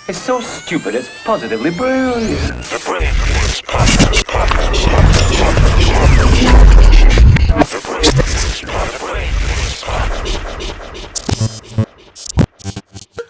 It's so stupid, it's positively brilliant. The Brain Force Podcast.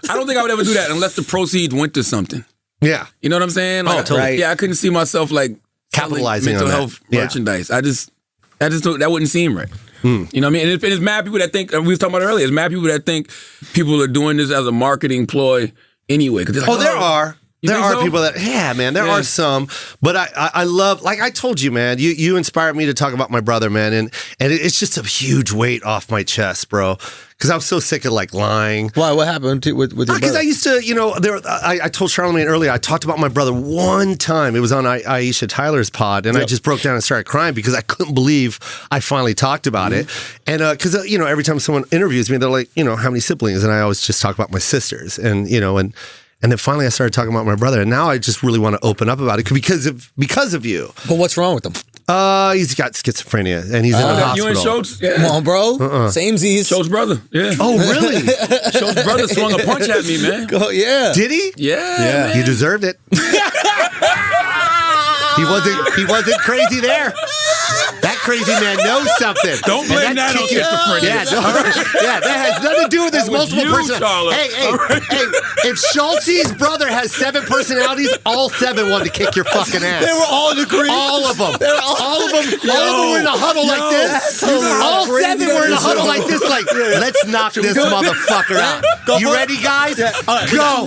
I don't think I would ever do that unless the proceeds went to something. Yeah. You know what I'm saying? Like, totally. Right. Yeah, I couldn't see myself like Capitalizing mental on that. health Yeah. merchandise. That wouldn't seem right. You know what I mean? And it's mad people that think, we was talking about it earlier, it's mad people that think people are doing this as a marketing ploy anyway. Like, There are. You There think are so? people that, man, there are some, but I love, like I told you, man, you inspired me to talk about my brother, man, and it's just a huge weight off my chest, bro, because I was so sick of like lying. Why? What happened with your brother? Because I used to, I told Charlamagne earlier, I talked about my brother one time. It was on Aisha Tyler's pod, and I just broke down and started crying because I couldn't believe I finally talked about it. And because, every time someone interviews me, they're like, how many siblings? And I always just talk about my sisters, and then finally I started talking about my brother, and now I just really want to open up about it because of you. But what's wrong with him? He's got schizophrenia, and he's in a hospital. You and Schultz? Yeah. Come on, bro. Same Z's. Schultz's brother. Yeah. Oh, really? Schultz's brother swung a punch at me, man. Oh, yeah. Did he? Yeah. He deserved it. He wasn't crazy there. That crazy man knows something. Don't blame that on schizophrenia. Yeah, that has nothing to do with his That was multiple you, personalities. Charlotte. Hey, if Schultz's brother has 7 personalities, all 7 wanted to kick your fucking ass. They were all in agreement. All of them. All of them were in a huddle like this. All 7 were in a huddle like this, like, let's knock this motherfucker out. You ready, guys? Go.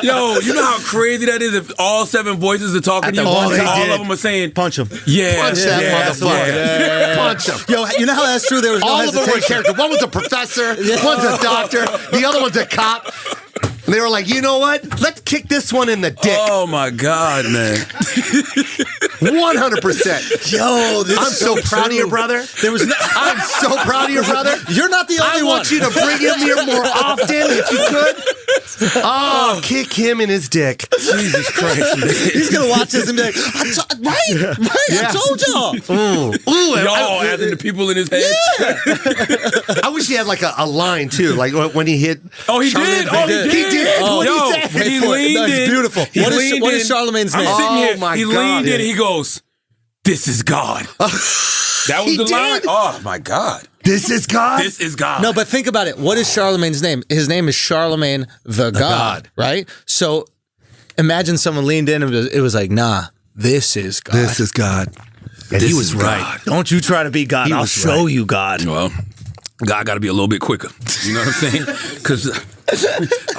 Yo, you know how crazy that is if all 7 voices are talking to you all once they and all did. of them are saying, Punch him. yeah. Punch that motherfucker. Punch him. Yo, you know how that's true? There was no All of them were hesitation. characters. One was a professor, one's a doctor, the other one's a cop. And they were like, you know what? Let's kick this one in the dick. Oh my God, man. 100%. Yo, this I'm is so proud of your brother. I'm so proud of your brother. You're not the only I one. want you to bring him here more often if you could. Oh, kick him in his dick. Jesus Christ, man. He's going to watch this and be like, right, I told y'all. Ooh, Y'all adding the people in his head. I wish he had like a line too, like when he hit. Oh, he Charlamagne. did. Oh, he did. What Yo, he said. he for it. leaned No, it's in. beautiful. He leaned What is in. Charlamagne's I'm name? sitting here. Oh, my he God. leaned in. He goes, "This is God." That was He the did? line. Oh my God. This is God. This is God. No, but think about it. What is Charlamagne's name? His name is Charlamagne the God, right? So imagine someone leaned in and it was like, nah, this is God. This is God. And he was right. God. Don't you try to be God. He I'll was show right. you God. Well, God got to be a little bit quicker. You know what I'm saying? Because I was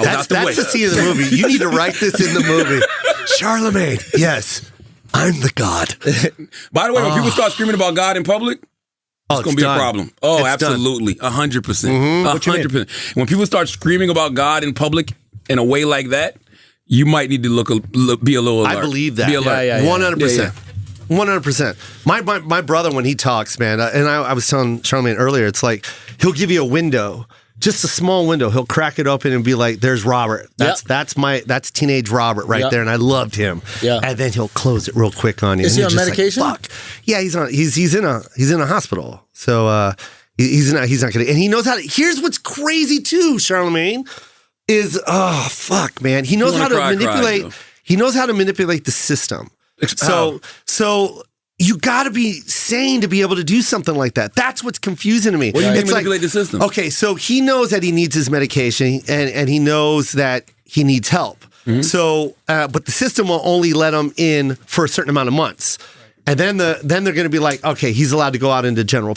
out the way. That's the scene of the movie. You need to write this in the movie. Charlamagne, yes, I'm the God. By the way, when people start screaming about God in public, it's going to be done. a problem. Oh, It's absolutely. 100%. What you mean? 100%. When people start screaming about God in public in a way like that, you might need to be a little alert. I believe that. Be alert. Yeah. 100%. 100%. My brother, when he talks, man, and I was telling Charlamagne earlier, it's like he'll give you a window, just a small window. He'll crack it open and be like, "There's Robert. That's teenage Robert right there," and I loved him. Yeah. And then he'll close it real quick on you. Is and he you're on just medication? Like, fuck. Yeah, he's in a hospital. So he's not gonna. And he knows how to. Here's what's crazy too, Charlamagne, is fuck, man. He knows how to manipulate. He knows how to manipulate the system. So you got to be sane to be able to do something like that. That's what's confusing to me. What do you mean It's manipulate the system? Okay, so he knows that he needs his medication and he knows that he needs help. Mm-hmm. So, but the system will only let him in for a certain amount of months. And then they're going to be like, okay, he's allowed to go out into general,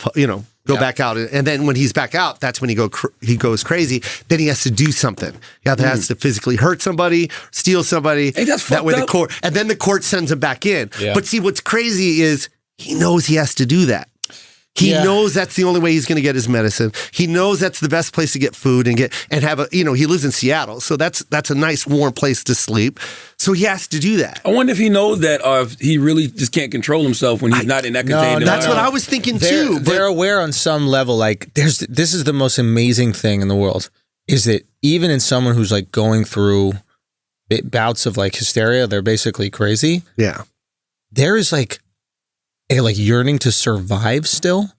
go back out. And then when he's back out, that's when he goes crazy. Then he has to do something. He has to physically hurt somebody, steal somebody. Hey, that's that way fucked the up. court, and then the court sends him back in. Yeah. But see, what's crazy is he knows he has to do that. He knows that's the only way he's going to get his medicine. He knows that's the best place to get food and have a, he lives in Seattle. So that's a nice warm place to sleep. So he has to do that. I wonder if he knows that or if he really just can't control himself when he's not in that contained environment. That's what I was thinking too. They're aware on some level, like this is the most amazing thing in the world, is that even in someone who's like going through bouts of like hysteria, they're basically crazy. Yeah. There is like a yearning to survive still.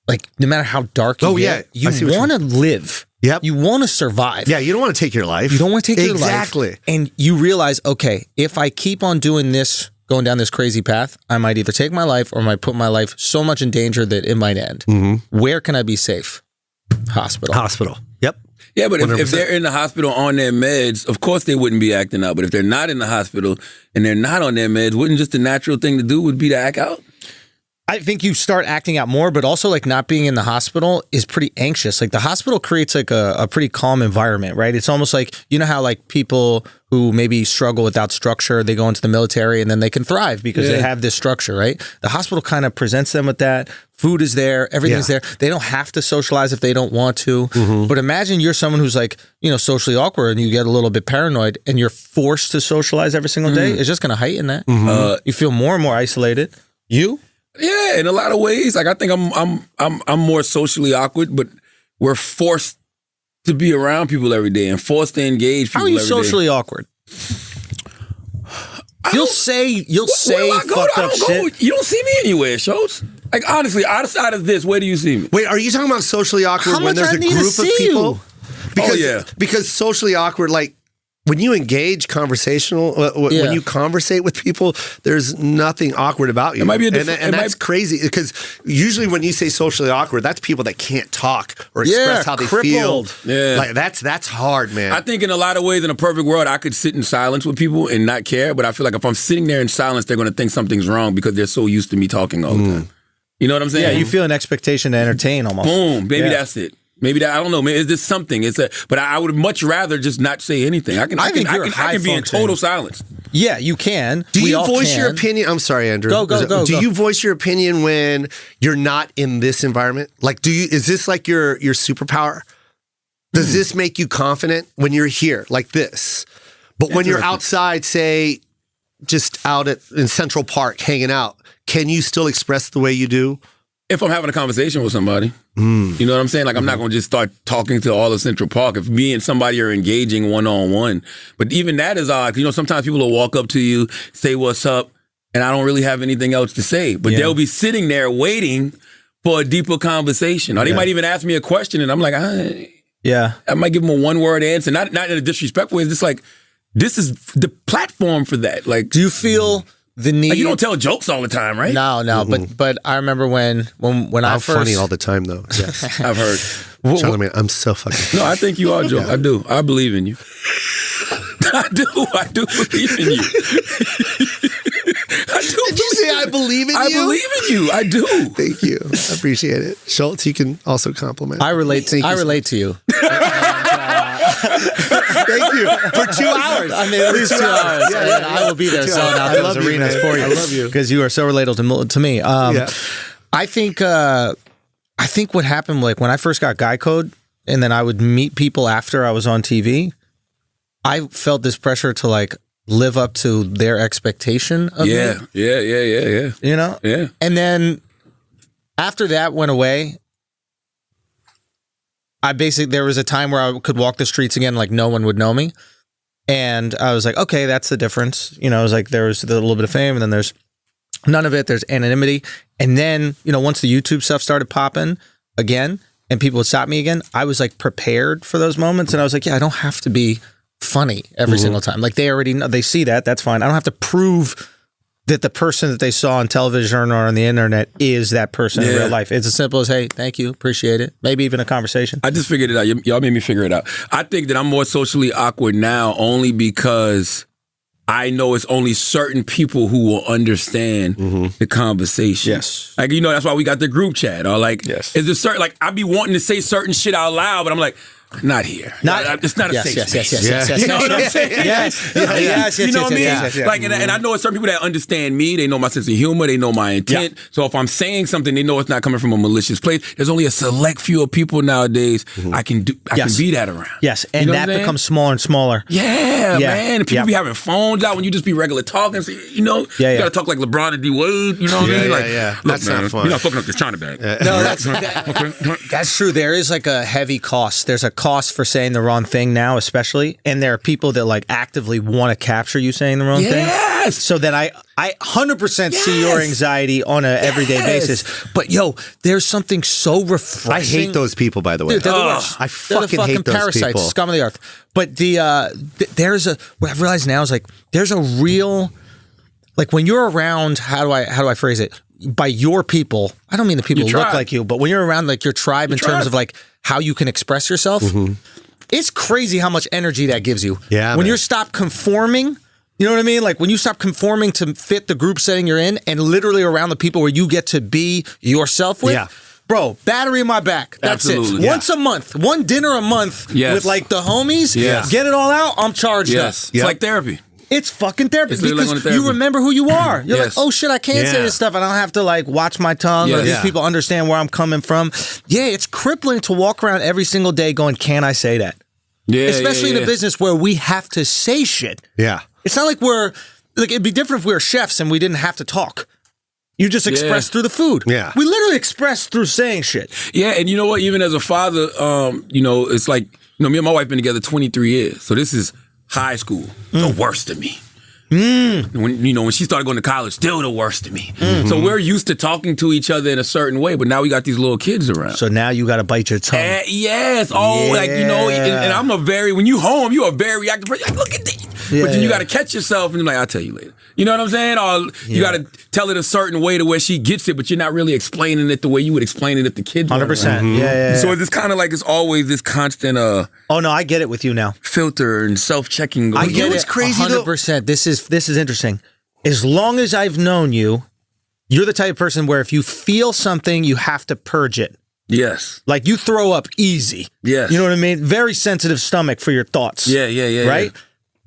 Like no matter how dark you get, you want to live. Yep. You want to survive. Yeah, you don't want to take your life. You don't want to take your life. Exactly. And you realize, okay, if I keep on doing this, going down this crazy path, I might either take my life or I might put my life so much in danger that it might end. Where can I be safe? Hospital. Yep. Yeah, but if 100%. they're in the hospital on their meds, of course they wouldn't be acting out. But if they're not in the hospital and they're not on their meds, wouldn't just the natural thing to do would be to act out? I think you start acting out more, but also like not being in the hospital is pretty anxious. Like the hospital creates like a pretty calm environment, right? It's almost like, you know how like people who maybe struggle without structure, they go into the military and then they can thrive because they have this structure, right? The hospital kind of presents them with that. Food is there, everything's there. They don't have to socialize if they don't want to. But imagine you're someone who's like, you know, socially awkward and you get a little bit paranoid and you're forced to socialize every single day. It's just going to heighten that. You feel more and more isolated. You? Yeah, in a lot of ways. Like I think I'm more socially awkward, but we're forced to be around people every day and forced to engage people How are you every day. socially awkward? You'll say fucked up shit. You don't see me anywhere, Schultz. Like honestly, outside of this, where do you see me? Wait, are you talking about socially awkward How when much there's I a need to group of see people? you? Because, because socially awkward, like when you engage conversational, when you conversate with people, there's nothing awkward about you. It might be and that's crazy because usually when you say socially awkward, that's people that can't talk or express how they crippled. feel. Yeah. Like that's hard, man. I think in a lot of ways, in a perfect world, I could sit in silence with people and not care. But I feel like if I'm sitting there in silence, they're going to think something's wrong because they're so used to me talking all the time. You know what I'm saying? Yeah, you feel an expectation to entertain almost. Boom. Maybe that's it. Maybe that, I don't know. Maybe it's just something. But I would much rather just not say anything. I can be in total silence. Yeah, you can. Do you voice your opinion? I'm sorry, Andrew. Go. Do you voice your opinion when you're not in this environment? Like, is this like your superpower? Does this make you confident when you're here like this? But when you're outside, say, just out in Central Park hanging out, can you still express the way you do? If I'm having a conversation with somebody, you know what I'm saying? Like, I'm not going to just start talking to all of Central Park. If me and somebody are engaging one-on-one. But even that is odd. You know, sometimes people will walk up to you, say what's up, and I don't really have anything else to say. But they'll be sitting there waiting for a deeper conversation. Or they might even ask me a question, and I'm like, I might give them a one-word answer. Not in a disrespectful way. It's just like, this is the platform for that. Like, do you feel the need? Like you don't tell jokes all the time, right? No. But I remember when I first. I'm funny all the time, though. Yes, I've heard. Charlamagne, I'm so fucking. No, I think you are, Joe. I do. I believe in you. I do believe in you. Did you say I believe in you? I believe in you. I do. Thank you. I appreciate it. Schultz, you can also compliment. I relate to you. Thank you. For 2 hours. I mean, at least 2 hours. Yeah. I will be there selling out those arenas for you. I love you. Because you are so relatable to me. I think what happened, like when I first got Guy Code and then I would meet people after I was on TV, I felt this pressure to like live up to their expectation of me. Yeah. You know? Yeah. And then after that went away, there was a time where I could walk the streets again, like no one would know me. And I was like, okay, that's the difference. You know, it was like there was a little bit of fame and then there's none of it. There's anonymity. And then, you know, once the YouTube stuff started popping again and people would stop me again, I was like prepared for those moments. And I was like, yeah, I don't have to be funny every single time. Like they already know, they see that. That's fine. I don't have to prove that the person that they saw on television or on the internet is that person in real life. It's as simple as, hey, thank you, appreciate it. Maybe even a conversation. I just figured it out. Y'all made me figure it out. I think that I'm more socially awkward now only because I know it's only certain people who will understand the conversation. Yes. Like, you know, that's why we got the group chat. Or like, is there certain, like, I be wanting to say certain shit out loud, but I'm like, not here. It's not a safe space. Yes. You know what I'm saying? Yes. You know what I mean? Like, and I know it's certain people that understand me. They know my sense of humor. They know my intent. So if I'm saying something, they know it's not coming from a malicious place. There's only a select few of people nowadays I can be that around. Yes, and you know that becomes smaller and smaller. Yeah, man. And people be having phones out when you just be regular talking. So, you know, you got to talk like LeBron and D Wade. You know what I mean? Like, that's not fun. You're not fucking up this China bag. No, that's true. There is like a heavy cost. There's a cost for saying the wrong thing now, especially, and there are people that like actively want to capture you saying the wrong thing. Yes. So then I 100% see your anxiety on an everyday basis. But yo, there's something so refreshing. I hate those people, by the way. Dude, they're the worst. I They're the fucking hate those parasites, people. scum of the earth. But what I've realized now is like there's a real, like when you're around, how do I phrase it? By your people, I don't mean the people who look like you, but when you're around like your tribe in terms of like how you can express yourself, it's crazy how much energy that gives you. Yeah, when man. you stop conforming, you know what I mean? Like when you stop conforming to fit the group setting you're in and literally around the people where you get to be yourself with. Yeah. Bro, battery in my back. That's Absolutely. it. Once a month, one dinner a month with like the homies. Yes. Get it all out. I'm charged up. Yes. It's like therapy. It's fucking therapy It's literally because like therapy. you remember who you are. You're Yes. like, oh shit, I can't say this stuff. I don't have to like watch my tongue or Yes. these Yeah. people understand where I'm coming from. Yeah, it's crippling to walk around every single day going, can I say that? Yeah. Especially in a business where we have to say shit. Yeah. It's not like it'd be different if we were chefs and we didn't have to talk. You just express through the food. Yeah. We literally express through saying shit. Yeah, and you know what? Even as a father, it's like, me and my wife been together 23 years. So this is high school, the worst of me. When she started going to college, still the worst of me. So we're used to talking to each other in a certain way, but now we got these little kids around. So now you got to bite your tongue. Yes. Oh, and I'm when you home, you are very reactive. Like, look at this. But then you got to catch yourself and you're like, I'll tell you later. You know what I'm saying? Or you got to tell it a certain way to where she gets it, but you're not really explaining it the way you would explain it if the kids were 100%. around. Yeah. So it's kind of like it's always this constant oh no, I get it with you now. filter and self-checking going I on. get what's it. crazy, though? 100%. This is interesting. As long as I've known you, you're the type of person where if you feel something, you have to purge it. Yes. Like you throw up easy. Yes. You know what I mean? Very sensitive stomach for your thoughts. Yeah. Right?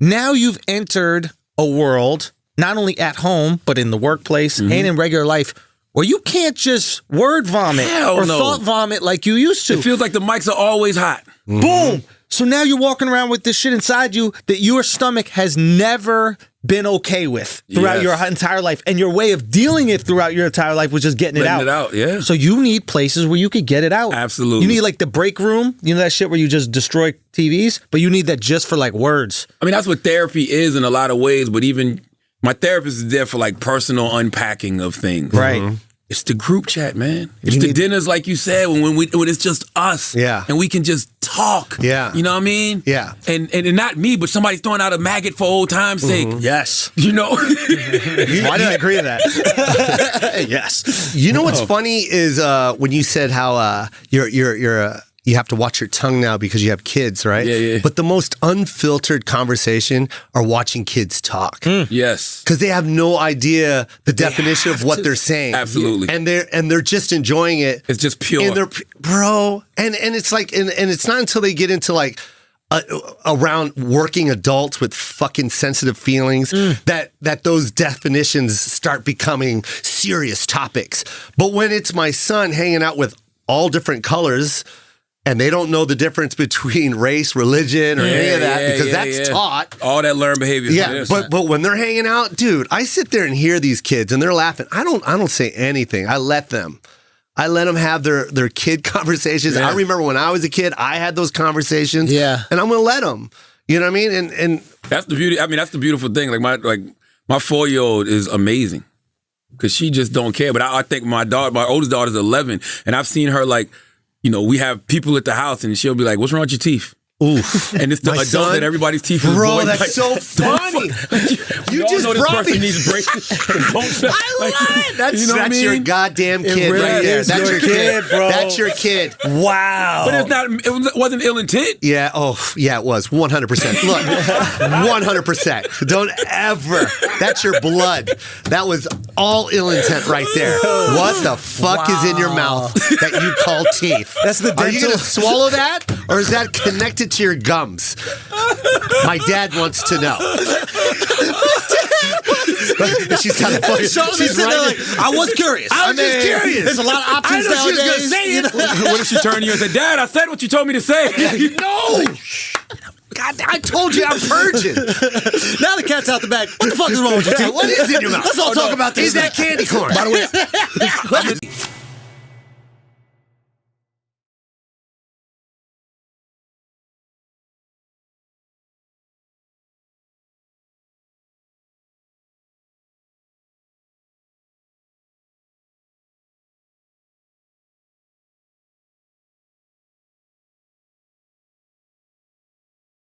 Now you've entered a world, not only at home, but in the workplace and in regular life, where you can't just word vomit or thought vomit like you used to. It feels like the mics are always hot. Boom. So now you're walking around with this shit inside you that your stomach has never been okay with throughout your entire life. And your way of dealing it throughout your entire life was just getting Letting it out. it out, yeah. So you need places where you could get it out. Absolutely. You need like the break room. You know that shit where you just destroy TVs? But you need that just for like words. I mean, that's what therapy is in a lot of ways, but even my therapist is there for like personal unpacking of things. Right. It's the group chat, man. It's the dinners, like you said, when it's just us. Yeah. And we can just talk. Yeah. You know what I mean? Yeah. And not me, but somebody's throwing out a maggot for old time's sake. Yes. You know? Why did I agree to that? Yes. You know what's funny is when you said how you have to watch your tongue now because you have kids, right? Yeah. But the most unfiltered conversation are watching kids talk. Yes. Because they have no idea the definition of what they're saying. Absolutely. And they're just enjoying it. It's just pure. And it's like and it's not until they get into like around working adults with fucking sensitive feelings that those definitions start becoming serious topics. But when it's my son hanging out with all different colors and they don't know the difference between race, religion, or any of that because that's taught. All that learned behavior. Yeah, but when they're hanging out, dude, I sit there and hear these kids and they're laughing. I don't say anything. I let them have their kid conversations. Yeah. I remember when I was a kid, I had those conversations. Yeah. And I'm gonna let them. You know what I mean? And that's the beauty. I mean, that's the beautiful thing. Like my 4-year-old is amazing because she just don't care. But I think my oldest daughter's 11, and I've seen her like, we have people at the house, and she'll be like, "What's wrong with your teeth?" oof. And it's the My adult son? that everybody's teeth is Bro, void. that's Like, so funny. You all just know this brought person me. needs braces. I love it. That's, You know what I that's your mean? goddamn kid really right there. is That's your your kid, kid, bro. That's your kid. Wow. But it wasn't ill intent. Yeah. Oh, yeah, it was 100%. Look, 100%. Don't ever. That's your blood. That was all ill intent right there. What the fuck is in your mouth that you call teeth? That's the Are you dental- going to swallow that? Or is that connected to your gums? My dad wants to know. She's kind of funny. She's right. I was curious. I was just curious. There's a lot of options I know she was nowadays. gonna say it. What if she turned to you and said, "Dad, I said what you told me to say"? No. God, I told you I'm virgin. Now the cat's out the bag. What the fuck is wrong with your teeth? What is in your mouth? Let's all talk about this. Is that candy corn? By the way,